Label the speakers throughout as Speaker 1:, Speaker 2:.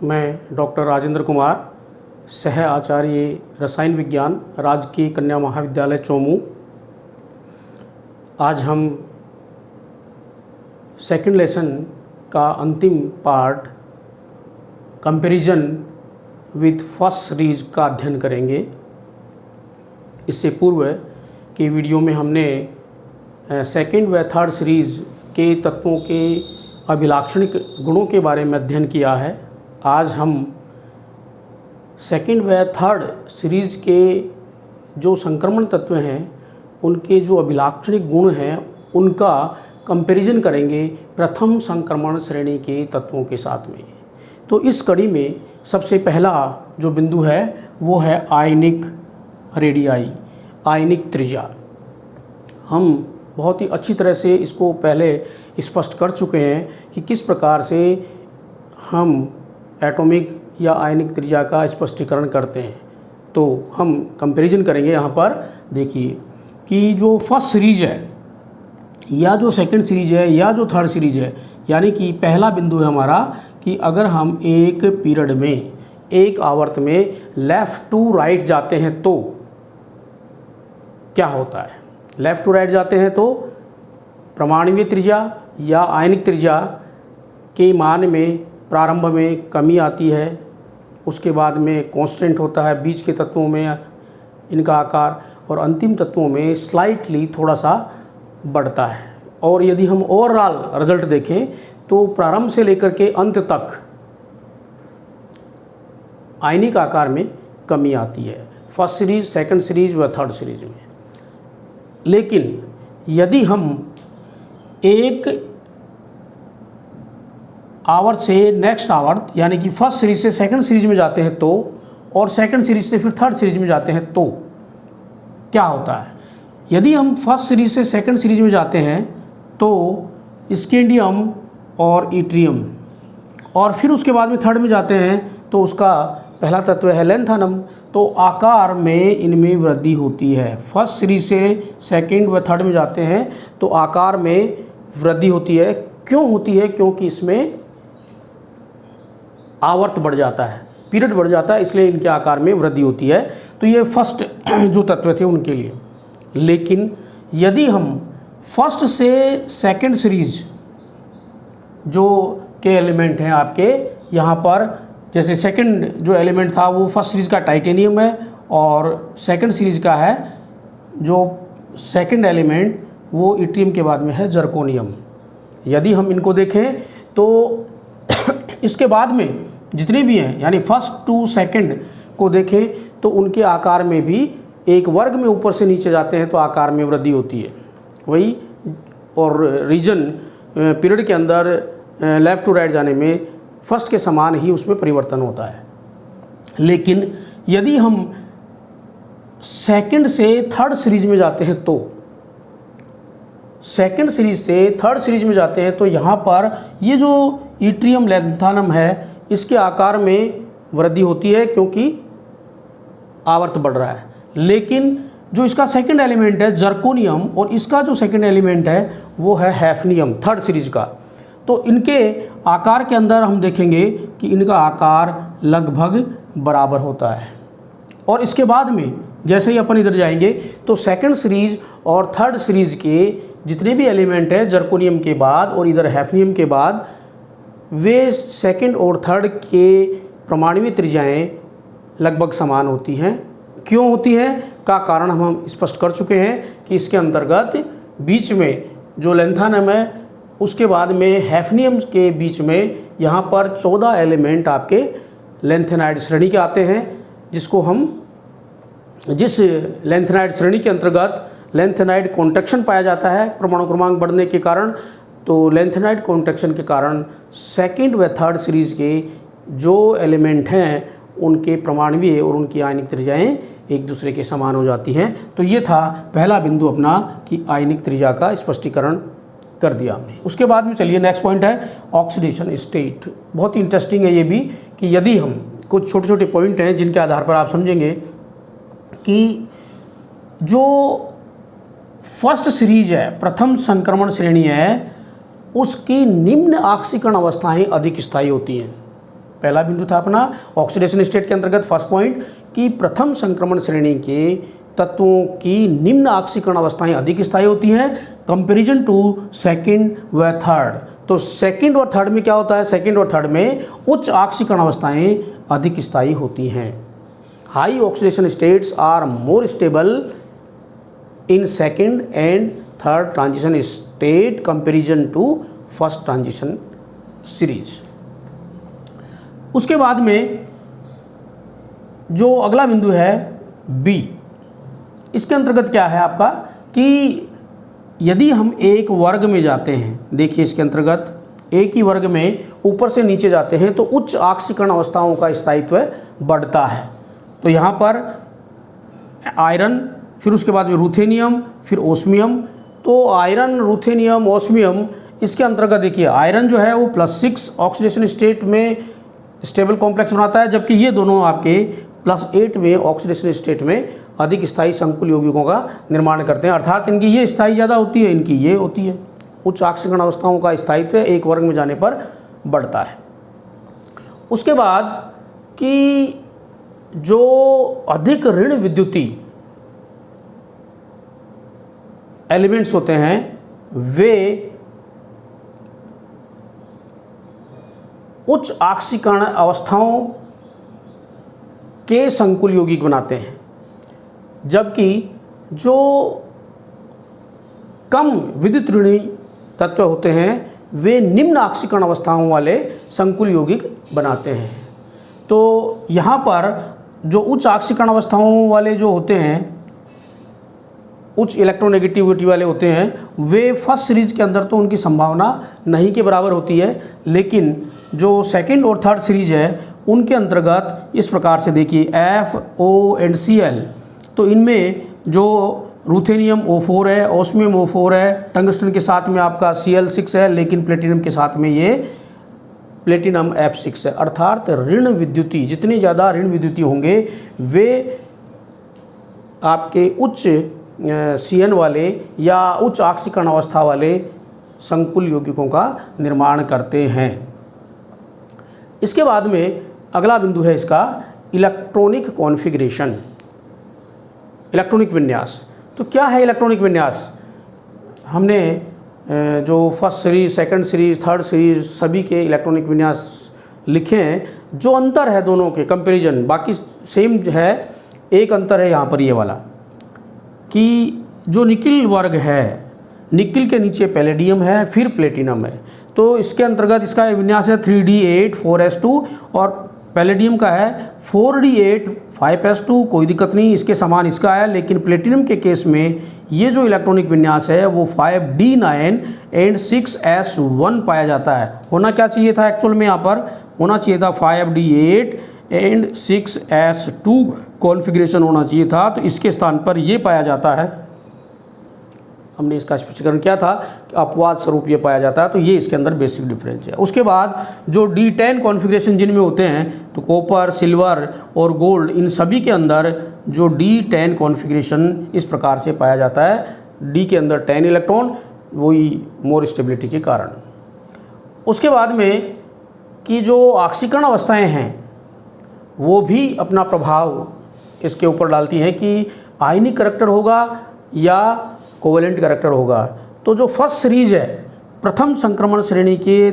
Speaker 1: मैं डॉक्टर राजेंद्र कुमार, सह आचार्य रसायन विज्ञान, राजकीय कन्या महाविद्यालय चोमू। आज हम सेकंड लेसन का अंतिम part comparison with first series का अध्ययन करेंगे। इससे पूर्व के वीडियो में हमने सेकंड व थर्ड सीरीज के तत्वों के अभिलाक्षणिक गुणों के बारे में अध्ययन किया है। आज हम सेकंड व थर्ड सीरीज के जो संक्रमण तत्व हैं उनके जो अभिलाक्षणिक गुण हैं उनका कंपैरिजन करेंगे प्रथम संक्रमण श्रेणी के तत्वों के साथ में। तो इस कड़ी में सबसे पहला जो बिंदु है वो है आयनिक रेडियाई, आयनिक त्रिज्या। हम बहुत ही अच्छी तरह से इसको पहले स्पष्ट कर चुके हैं कि किस प्रकार से हम एटॉमिक या आयनिक त्रिज्या का स्पष्टीकरण करते हैं। तो हम कंपैरिजन करेंगे। यहाँ पर देखिए कि जो फर्स्ट सीरीज है या जो सेकंड सीरीज है या जो थर्ड सीरीज है, यानी कि पहला बिंदु है हमारा कि अगर हम एक पीरियड में, एक आवर्त में लेफ़्ट टू राइट जाते हैं तो क्या होता है। लेफ़्ट टू राइट जाते हैं तो परमाणुीय त्रिज्या या आयनिक त्रिज्या के मान में प्रारंभ में कमी आती है, उसके बाद में कांस्टेंट होता है बीच के तत्वों में इनका आकार, और अंतिम तत्वों में स्लाइटली थोड़ा सा बढ़ता है। और यदि हम ओवरऑल रिजल्ट देखें तो प्रारंभ से लेकर के अंत तक आयनिक आकार में कमी आती है फर्स्ट सीरीज, सेकंड सीरीज व थर्ड सीरीज में। लेकिन यदि हम एक आवर्त से नेक्स्ट आवर्त यानी कि फर्स्ट सीरीज से सेकंड सीरीज में जाते हैं तो, और सेकंड सीरीज से फिर थर्ड सीरीज में जाते हैं तो क्या होता है। यदि हम फर्स्ट सीरीज से सेकंड सीरीज में जाते हैं तो स्कैंडियम और इट्रियम, और फिर उसके बाद में थर्ड में जाते हैं तो उसका पहला तत्व है लैंथेनम, तो आकार में इनमें वृद्धि होती है। फर्स्ट सीरीज से सेकंड व थर्ड में जाते हैं तो आकार में वृद्धि होती है। क्यों होती है? क्योंकि इसमें आवर्त बढ़ जाता है, पीरियड बढ़ जाता है, इसलिए इनके आकार में वृद्धि होती है। तो ये फर्स्ट जो तत्व थे उनके लिए। लेकिन यदि हम फर्स्ट से सेकंड सीरीज जो के एलिमेंट हैं आपके यहाँ पर, जैसे सेकंड जो एलिमेंट था वो फर्स्ट सीरीज का टाइटेनियम है और सेकंड सीरीज का है जो सेकंड एलिमेंट वो इट्रियम के बाद में है जर्कोनियम। यदि हम इनको देखें तो इसके बाद में जितने भी हैं यानी फर्स्ट टू सेकंड को देखें तो उनके आकार में भी एक वर्ग में ऊपर से नीचे जाते हैं तो आकार में वृद्धि होती है वही, और रीजन पीरियड के अंदर लेफ़्ट टू राइट जाने में फर्स्ट के समान ही उसमें परिवर्तन होता है। लेकिन यदि हम सेकंड से थर्ड सीरीज में जाते हैं तो, सेकंड सीरीज से थर्ड सीरीज में जाते हैं तो यहाँ पर ये जो इट्रियम लैंथेनम है इसके आकार में वृद्धि होती है क्योंकि आवर्त बढ़ रहा है। लेकिन जो इसका सेकंड एलिमेंट है जर्कोनियम और इसका जो सेकंड एलिमेंट है वो है हैफनियम थर्ड सीरीज का, तो इनके आकार के अंदर हम देखेंगे कि इनका आकार लगभग बराबर होता है। और इसके बाद में जैसे ही अपन इधर जाएंगे तो सेकंड सीरीज और थर्ड सीरीज के जितने भी एलिमेंट हैं जर्कोनियम के बाद और इधर हैफनियम के बाद, वे सेकंड और थर्ड के परमाणुीय त्रिज्याएं लगभग समान होती हैं। क्यों होती हैं का कारण हम स्पष्ट कर चुके हैं कि इसके अंतर्गत बीच में जो लैंथेनम है उसके बाद में हैफनियम के बीच में यहाँ पर 14 एलिमेंट आपके लैंथेनाइड श्रेणी के आते हैं, जिसको हम जिस लैंथेनाइड श्रेणी के अंतर्गत लैंथेनाइड कॉन्ट्रैक्शन पाया जाता है परमाणु क्रमांक बढ़ने के कारण। तो लैंथेनाइड कॉन्ट्रैक्शन के कारण सेकंड व थर्ड सीरीज के जो एलिमेंट हैं उनके परमाणुीय और उनकी आयनिक त्रिज्याएं एक दूसरे के समान हो जाती हैं। तो ये था पहला बिंदु अपना कि आयनिक त्रिज्या का स्पष्टीकरण कर दिया हमने। उसके बाद में चलिए नेक्स्ट पॉइंट है ऑक्सीडेशन स्टेट। बहुत ही इंटरेस्टिंग है ये भी कि यदि हम कुछ छोटे छोटे पॉइंट हैं जिनके आधार पर आप समझेंगे कि जो फर्स्ट सीरीज है, प्रथम संक्रमण श्रेणी है, उसकी निम्न ऑक्सीकरण अवस्थाएं अधिक स्थायी होती हैं। पहला बिंदु था अपना ऑक्सीडेशन स्टेट के अंतर्गत फर्स्ट पॉइंट कि प्रथम संक्रमण श्रेणी के तत्वों की निम्न ऑक्सीकरण अवस्थाएं अधिक स्थायी होती हैं कंपैरिजन टू सेकंड व थर्ड। तो सेकंड और थर्ड में क्या होता है, सेकंड और थर्ड में उच्च ऑक्सीकरण अवस्थाएं अधिक स्थायी होती हैं। High oxidation states are more stable in second and third transition state comparison to first transition series. उसके बाद में जो अगला बिंदु है बी, इसके अंतर्गत क्या है आपका कि यदि हम एक वर्ग में जाते हैं, देखिए इसके अंतर्गत एक ही वर्ग में ऊपर से नीचे जाते हैं तो उच्च ऑक्सीकरण अवस्थाओं का स्थायित्व बढ़ता है। तो यहाँ पर आयरन, फिर उसके बाद में रूथेनियम, फिर ओस्मियम। तो आयरन, रूथेनियम, ओस्मियम, इसके अंतर्गत देखिए आयरन जो है वो +6 ऑक्सीडेशन स्टेट में स्टेबल कॉम्प्लेक्स बनाता है, जबकि ये दोनों आपके +8 में ऑक्सीडेशन स्टेट में अधिक स्थायी संकुल यौगिकों का निर्माण करते हैं। अर्थात इनकी ये स्थायी ज़्यादा होती है, इनकी ये होती है। उच्च ऑक्सीकरण अवस्थाओं का स्थायित्व एक वर्ग में जाने पर बढ़ता है। उसके बाद कि जो अधिक ऋण विद्युती एलिमेंट्स होते हैं वे उच्च ऑक्सीकरण अवस्थाओं के संकुल यौगिक बनाते हैं, जबकि जो कम विद्युत ऋणी तत्व होते हैं वे निम्न ऑक्सीकरण अवस्थाओं वाले संकुल यौगिक बनाते हैं। तो यहाँ पर जो उच्च ऑक्सीकरण अवस्थाओं वाले जो होते हैं, उच्च इलेक्ट्रोनेगेटिविटी वाले होते हैं, वे फर्स्ट सीरीज के अंदर तो उनकी संभावना नहीं के बराबर होती है, लेकिन जो सेकंड और थर्ड सीरीज है उनके अंतर्गत इस प्रकार से देखिए FONCl, तो इनमें जो रूथेनियम O4 है, ओस्मियम O4 है, टंगस्टन के साथ में आपका Cl6 है, लेकिन प्लेटिनम के साथ में ये प्लेटिनम F6 है। अर्थात ऋण विद्युती, जितने ज़्यादा ऋण विद्युती होंगे वे आपके उच्च CN वाले या उच्च ऑक्सीकरण अवस्था वाले संकुल यौगिकों का निर्माण करते हैं। इसके बाद में अगला बिंदु है इसका इलेक्ट्रॉनिक कॉन्फ़िगरेशन, इलेक्ट्रॉनिक विन्यास। तो क्या है इलेक्ट्रॉनिक विन्यास? हमने जो first series, second series, third series सभी के इलेक्ट्रॉनिक विन्यास लिखे हैं। जो अंतर है दोनों के कंपैरिजन, बाकी सेम है, एक अंतर है यहाँ पर ये वाला कि जो निकिल वर्ग है, निकिल के नीचे पैलेडियम है, फिर प्लेटिनम है। तो इसके अंतर्गत इसका विन्यास है 3D8 4s2 और पैलेडियम का है 4D8 5s2। कोई दिक्कत नहीं, इसके समान इसका है, लेकिन प्लेटिनम के केस में ये जो इलेक्ट्रॉनिक विन्यास है वो 5D9 एंड 6s1 पाया जाता है। होना क्या चाहिए था एक्चुअल में, यहाँ पर होना चाहिए था 5D8 एंड 6s2 कॉन्फ़िगरेशन होना चाहिए था। तो इसके स्थान पर ये पाया जाता है। हमने इसका स्पष्टीकरण किया था कि अपवाद स्वरूप ये पाया जाता है, तो ये इसके अंदर बेसिक डिफरेंस है। उसके बाद जो D10 कॉन्फ़िगरेशन जिनमें होते हैं, तो कॉपर, सिल्वर और गोल्ड, इन सभी के अंदर जो D10 कॉन्फ़िगरेशन इस प्रकार से पाया जाता है। D के अंदर 10 इलेक्ट्रॉन, वही मोर स्टेबिलिटी के कारण। उसके बाद में कि जो ऑक्सीकरण अवस्थाएँ हैं वो भी अपना प्रभाव इसके ऊपर डालती हैं कि आयनिक करैक्टर होगा या कोवेलेंट करैक्टर होगा। तो जो फर्स्ट सीरीज है, प्रथम संक्रमण श्रेणी के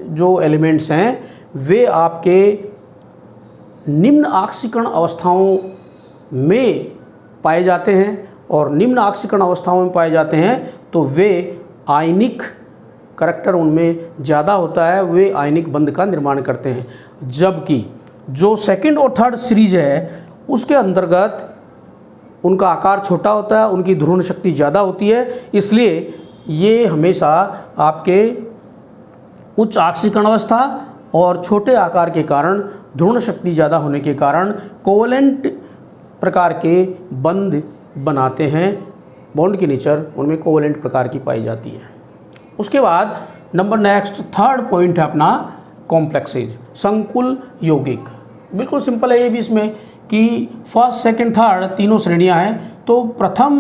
Speaker 1: जो एलिमेंट्स हैं वे आपके निम्न ऑक्सीकरण अवस्थाओं में पाए जाते हैं, और निम्न ऑक्सीकरण अवस्थाओं में पाए जाते हैं तो वे आयनिक करैक्टर उनमें ज़्यादा होता है, वे आयनिक बंध का निर्माण करते हैं। जबकि जो सेकंड और थर्ड सीरीज है उसके अंतर्गत उनका आकार छोटा होता है, उनकी ध्रुवण शक्ति ज़्यादा होती है, इसलिए ये हमेशा आपके उच्च ऑक्सीकरण अवस्था और छोटे आकार के कारण, ध्रुवण शक्ति ज़्यादा होने के कारण कोवेलेंट प्रकार के बंध बनाते हैं। बॉन्ड की नेचर उनमें कोवेलेंट प्रकार की पाई जाती है। उसके बाद नेक्स्ट थर्ड पॉइंट है अपना कॉम्प्लेक्सेज, संकुल यौगिक। बिल्कुल सिंपल है ये भी इसमें कि फर्स्ट, सेकंड, थर्ड तीनों श्रेणियां हैं। तो प्रथम,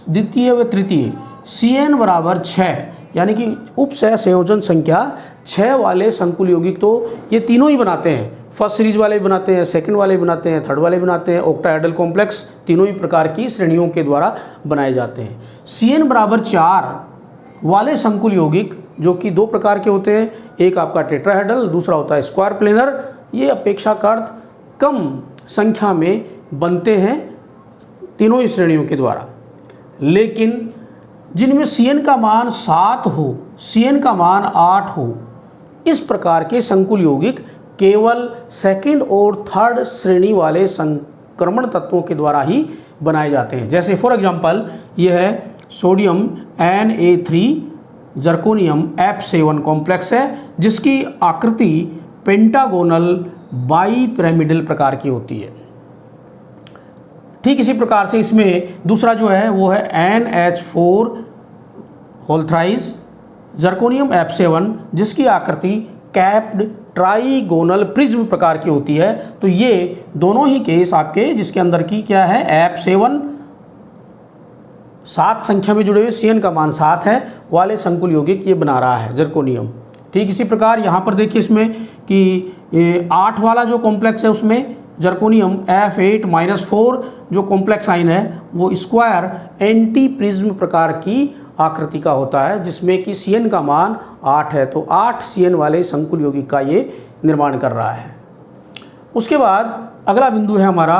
Speaker 1: द्वितीय व तृतीय CN = 6 यानी कि उपसह संयोजन संख्या 6 वाले संकुल यौगिक तो ये तीनों ही बनाते हैं। फर्स्ट सीरीज वाले भी बनाते हैं, सेकंड वाले भी बनाते हैं, थर्ड वाले भी बनाते हैं। ऑक्टाहेड्रल कॉम्प्लेक्स तीनों ही प्रकार की श्रेणियों के द्वारा बनाए जाते हैं। CN बराबर 4 वाले संकुल यौगिक जो कि 2 प्रकार के होते हैं, एक आपका टेट्राहेड्रल, दूसरा होता है स्क्वायर प्लेनर। ये अपेक्षाकृत कम संख्या में बनते हैं तीनों ही श्रेणियों के द्वारा, लेकिन जिनमें CN का मान 7 हो, CN का मान 8 हो, इस प्रकार के संकुल यौगिक केवल सेकंड और थर्ड श्रेणी वाले संक्रमण तत्वों के द्वारा ही बनाए जाते हैं। जैसे फॉर एग्जांपल ये है sodium Na3 zirconium F7 complex है, जिसकी आकृति पेंटागोनल बाईपिरामिडल प्रकार की होती है। ठीक इसी प्रकार से इसमें दूसरा जो है वो है NH4 whole thrice zirconium F7, जिसकी आकृति कैप्ड ट्राइगोनल प्रिज्म प्रकार की होती है। तो ये दोनों ही केस आपके जिसके अंदर की क्या है F7 7 संख्या में जुड़े हुए, CN का मान 7 है वाले संकुल यौगिक ये बना रहा है जर्कोनियम। ठीक इसी प्रकार यहाँ पर देखिए इसमें कि 8 वाला जो कॉम्प्लेक्स है उसमें जर्कोनियम F8-4 जो कॉम्प्लेक्स आइन है वो स्क्वायर एंटी प्रिज्म प्रकार की आकृति का होता है, जिसमें कि CN का मान 8 है। तो 8 CN वाले संकुल यौगिक का ये निर्माण कर रहा है। उसके बाद अगला बिंदु है हमारा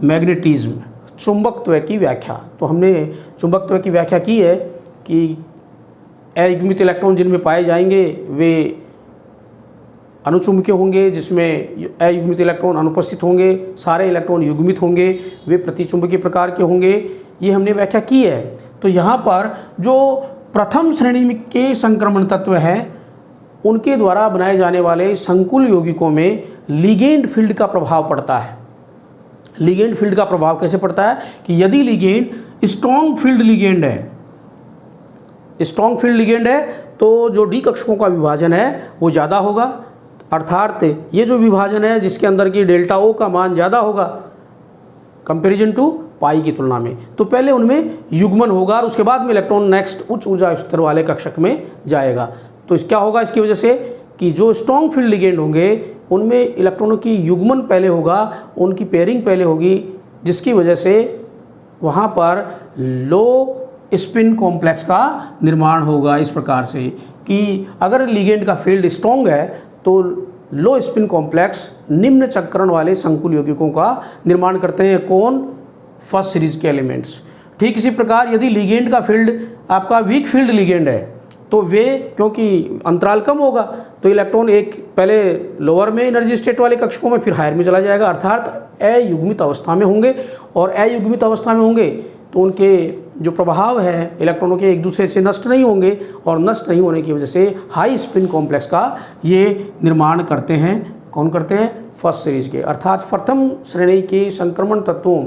Speaker 1: मैग्नेटिज्म, चुंबकत्व की व्याख्या। तो हमने चुंबकत्व की व्याख्या की है कि अयुग्मित इलेक्ट्रॉन जिनमें पाए जाएंगे वे अनुचुंबकीय होंगे, जिसमें अयुग्मित इलेक्ट्रॉन अनुपस्थित होंगे, सारे इलेक्ट्रॉन युग्मित होंगे, वे प्रतिचुंबकीय प्रकार के होंगे। ये हमने व्याख्या की है। तो यहाँ पर जो प्रथम श्रेणी के संक्रमण तत्व हैं उनके द्वारा बनाए जाने वाले संकुल यौगिकों में लिगेंड फील्ड का प्रभाव पड़ता है। लिगेंड फील्ड का प्रभाव कैसे पड़ता है कि यदि लिगेंड स्ट्रॉन्ग फील्ड लिगेंड है, स्ट्रॉन्ग फील्ड लिगेंड है तो जो डी कक्षकों का विभाजन है वो ज़्यादा होगा, अर्थात ये जो विभाजन है जिसके अंदर की डेल्टा O का मान ज़्यादा होगा कंपेरिजन टू पाई की तुलना में। तो पहले उनमें युग्मन होगा और उसके बाद में इलेक्ट्रॉन नेक्स्ट उच्च ऊर्जा स्तर वाले कक्षक में जाएगा। तो क्या होगा इसकी वजह से कि जो स्ट्रॉन्ग फील्ड लिगेंड होंगे उनमें इलेक्ट्रॉनों की युग्मन पहले होगा, उनकी पेयरिंग पहले होगी, जिसकी वजह से वहाँ पर लो स्पिन कॉम्प्लेक्स का निर्माण होगा। इस प्रकार से कि अगर लिगेंड का फील्ड स्ट्रॉन्ग है तो लो स्पिन कॉम्प्लेक्स निम्न चक्रण वाले संकुल यौगिकों का निर्माण करते हैं। कौन? फर्स्ट सीरीज के एलिमेंट्स। ठीक इसी प्रकार यदि लिगेंड का फील्ड आपका वीक फील्ड लिगेंड है तो वे, क्योंकि अंतराल कम होगा तो इलेक्ट्रॉन एक पहले लोअर में एनर्जी स्टेट वाले कक्षकों में फिर हायर में चला जाएगा, अर्थात अयुग्मित अवस्था में होंगे। और अयुग्मित अवस्था में होंगे तो उनके जो प्रभाव है इलेक्ट्रॉनों के एक दूसरे से नष्ट नहीं होंगे, और नष्ट नहीं होने की वजह से हाई स्पिन कॉम्प्लेक्स का ये निर्माण करते हैं। कौन करते हैं? फर्स्ट सीरीज के, अर्थात प्रथम श्रेणी के संक्रमण तत्वों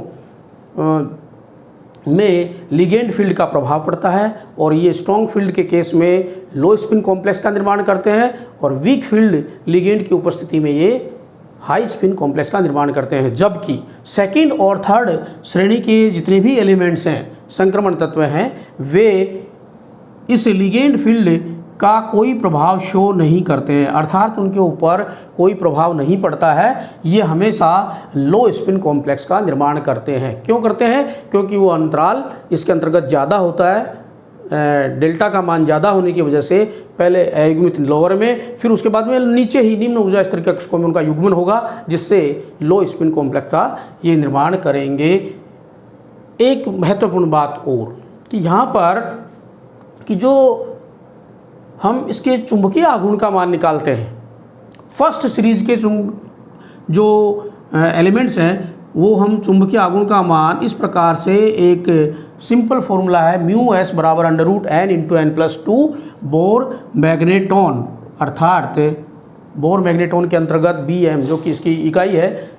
Speaker 1: में लिगेंड फील्ड का प्रभाव पड़ता है और ये स्ट्रॉन्ग फील्ड के केस में लो स्पिन कॉम्प्लेक्स का निर्माण करते हैं, और वीक फील्ड लिगेंड की उपस्थिति में ये हाई स्पिन कॉम्प्लेक्स का निर्माण करते हैं। जबकि सेकंड और थर्ड श्रेणी के जितने भी एलिमेंट्स हैं, संक्रमण तत्व हैं, वे इस लिगेंड फील्ड का कोई प्रभाव शो नहीं करते हैं, अर्थात उनके ऊपर कोई प्रभाव नहीं पड़ता है। ये हमेशा लो स्पिन कॉम्प्लेक्स का निर्माण करते हैं। क्यों करते हैं? क्योंकि वो अंतराल इसके अंतर्गत ज़्यादा होता है, डेल्टा का मान ज़्यादा होने की वजह से पहले अयुग्मित लोअर में, फिर उसके बाद में नीचे ही निम्न ऊर्जा स्तर के कक्षकों में उनका युग्मन होगा, जिससे लो स्पिन कॉम्प्लेक्स का ये निर्माण करेंगे। एक महत्वपूर्ण बात और कि यहाँ पर कि जो हम इसके चुंबकीय आघूर्ण का मान निकालते हैं, फर्स्ट सीरीज के जो एलिमेंट्स हैं वो हम चुंबकीय आघूर्ण का मान इस प्रकार से, एक सिंपल फॉर्मूला है μs बराबर √n × n+2 बोर मैग्नेटॉन, अर्थात बोर मैग्नेटॉन के अंतर्गत Bm जो कि इसकी इकाई है,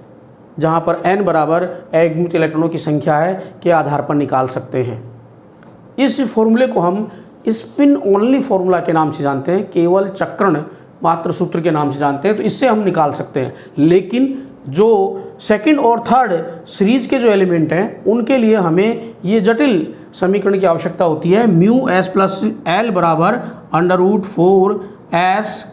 Speaker 1: जहाँ पर n बराबर अयुग्मित इलेक्ट्रॉनों की संख्या है, के आधार पर निकाल सकते हैं। इस फॉर्मूले को हम स्पिन ओनली फॉर्मूला के नाम से जानते हैं, केवल चक्रण मात्र सूत्र के नाम से जानते हैं, तो इससे हम निकाल सकते हैं। लेकिन जो सेकंड और थर्ड सीरीज के जो एलिमेंट हैं उनके लिए हमें ये जटिल समीकरण की आवश्यकता होती है। म्यू एस प्लस एल बराबर √4 S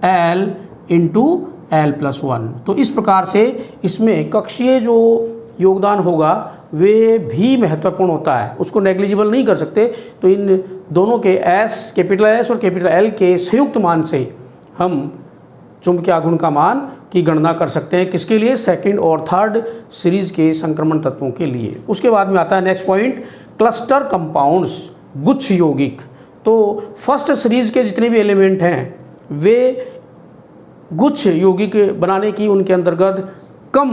Speaker 1: L into L plus 1। तो इस प्रकार से इसमें कक्षीय जो योगदान होगा वे भी महत्वपूर्ण होता है, उसको नेग्लिजिबल नहीं कर सकते। तो इन दोनों के एस, कैपिटल एस और कैपिटल एल के संयुक्त मान से हम चुंबकीय आघूर्ण का मान की गणना कर सकते हैं। किसके लिए? सेकंड और थर्ड सीरीज के संक्रमण तत्वों के लिए। उसके बाद में आता है नेक्स्ट पॉइंट, क्लस्टर कंपाउंड्स, गुच्छ यौगिक। तो फर्स्ट सीरीज के जितने भी एलिमेंट हैं वे गुच्छ यौगिक बनाने की उनके अंतर्गत कम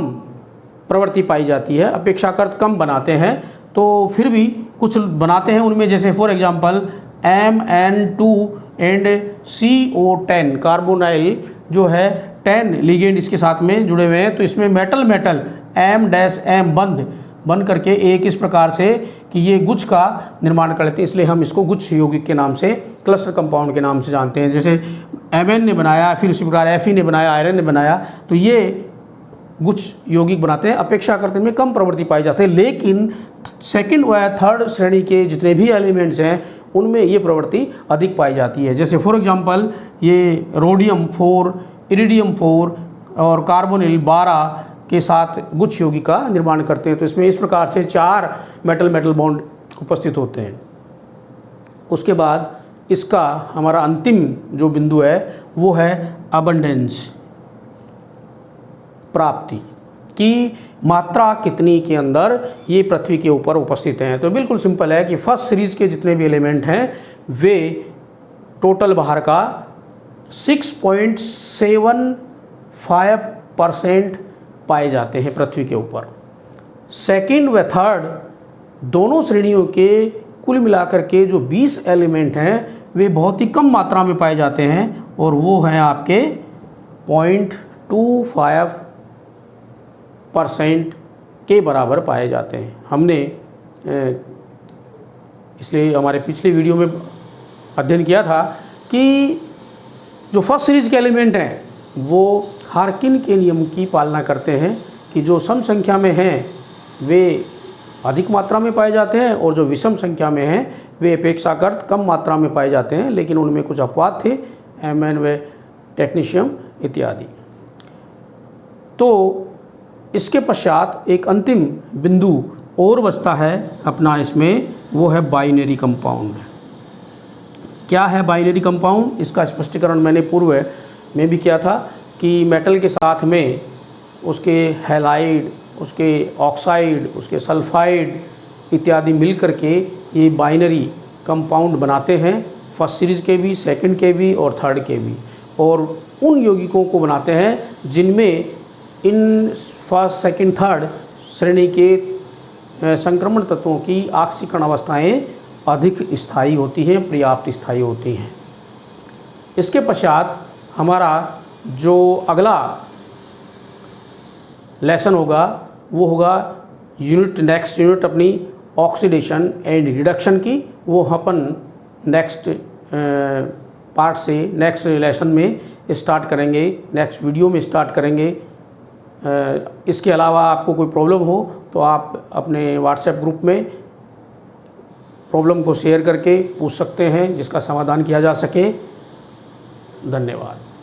Speaker 1: प्रवृत्ति पाई जाती है, अपेक्षाकृत कम बनाते हैं। तो फिर भी कुछ बनाते हैं उनमें, जैसे for example MN2 and CO10 carbonyl जो है 10 लिगेंड इसके साथ में जुड़े हुए हैं। तो इसमें मेटल M' बंद करके एक इस प्रकार से कि ये गुच्छ का निर्माण कर लेते हैं, इसलिए हम इसको गुच्छ यौगिक के नाम से, क्लस्टर कंपाउंड के नाम से जानते हैं। जैसे Mn ने बनाया, फिर इसी प्रकार Fe ने बनाया, आयरन ने बनाया, तो ये गुच्छ यौगिक बनाते हैं, अपेक्षाकृत में कम प्रवृत्ति पाई जाती है। लेकिन सेकंड व थर्ड श्रेणी के जितने भी एलिमेंट्स हैं उनमें ये प्रवृत्ति अधिक पाई जाती है। जैसे फॉर एग्जांपल ये रोडियम 4, इरिडियम 4 और कार्बोनिल 12 के साथ गुच्छ यौगिक का निर्माण करते हैं। तो इसमें इस प्रकार से 4 मेटल बॉन्ड उपस्थित होते हैं। उसके बाद इसका हमारा अंतिम जो बिंदु है वो है अबंडेंस, प्राप्ति की मात्रा कितनी के अंदर ये पृथ्वी के ऊपर उपस्थित हैं। तो बिल्कुल सिंपल है कि फर्स्ट सीरीज के जितने भी एलिमेंट हैं वे टोटल बाहर का 6.75% पाए जाते हैं पृथ्वी के ऊपर। सेकंड व थर्ड दोनों श्रेणियों के कुल मिलाकर के जो 20 एलिमेंट हैं वे बहुत ही कम मात्रा में पाए जाते हैं और वो हैं आपके 0.25% के बराबर पाए जाते हैं। हमने इसलिए हमारे पिछले वीडियो में अध्ययन किया था कि जो फर्स्ट सीरीज के एलिमेंट हैं वो हार्किन के नियम की पालना करते हैं कि जो सम संख्या में हैं वे अधिक मात्रा में पाए जाते हैं और जो विषम संख्या में हैं वे अपेक्षाकृत कम मात्रा में पाए जाते हैं। लेकिन उनमें कुछ अपवाद थे, Mn व टेक्नीशियम इत्यादि। तो इसके पश्चात एक अंतिम बिंदु और बचता है अपना इसमें, वो है बाइनरी कंपाउंड। क्या है बाइनरी कंपाउंड? इसका स्पष्टीकरण मैंने पूर्व में भी किया था कि मेटल के साथ में उसके हैलाइड, उसके ऑक्साइड, उसके सल्फाइड इत्यादि मिल करके ये बाइनरी कंपाउंड बनाते हैं, फर्स्ट सीरीज़ के भी, सेकंड के भी और थर्ड के भी। और उन यौगिकों को बनाते हैं जिनमें इन फर्स्ट, सेकंड, थर्ड श्रेणी के संक्रमण तत्वों की ऑक्सीकरण अवस्थाएं अधिक स्थायी होती हैं, पर्याप्त स्थायी होती हैं। इसके पश्चात हमारा जो अगला लेसन होगा वो होगा नेक्स्ट यूनिट अपनी ऑक्सीडेशन एंड रिडक्शन की। वो अपन नेक्स्ट पार्ट से, नेक्स्ट लेसन में स्टार्ट करेंगे, नेक्स्ट वीडियो में स्टार्ट करेंगे। इसके अलावा आपको कोई प्रॉब्लम हो तो आप अपने व्हाट्सएप ग्रुप में प्रॉब्लम को शेयर करके पूछ सकते हैं जिसका समाधान किया जा सके। धन्यवाद।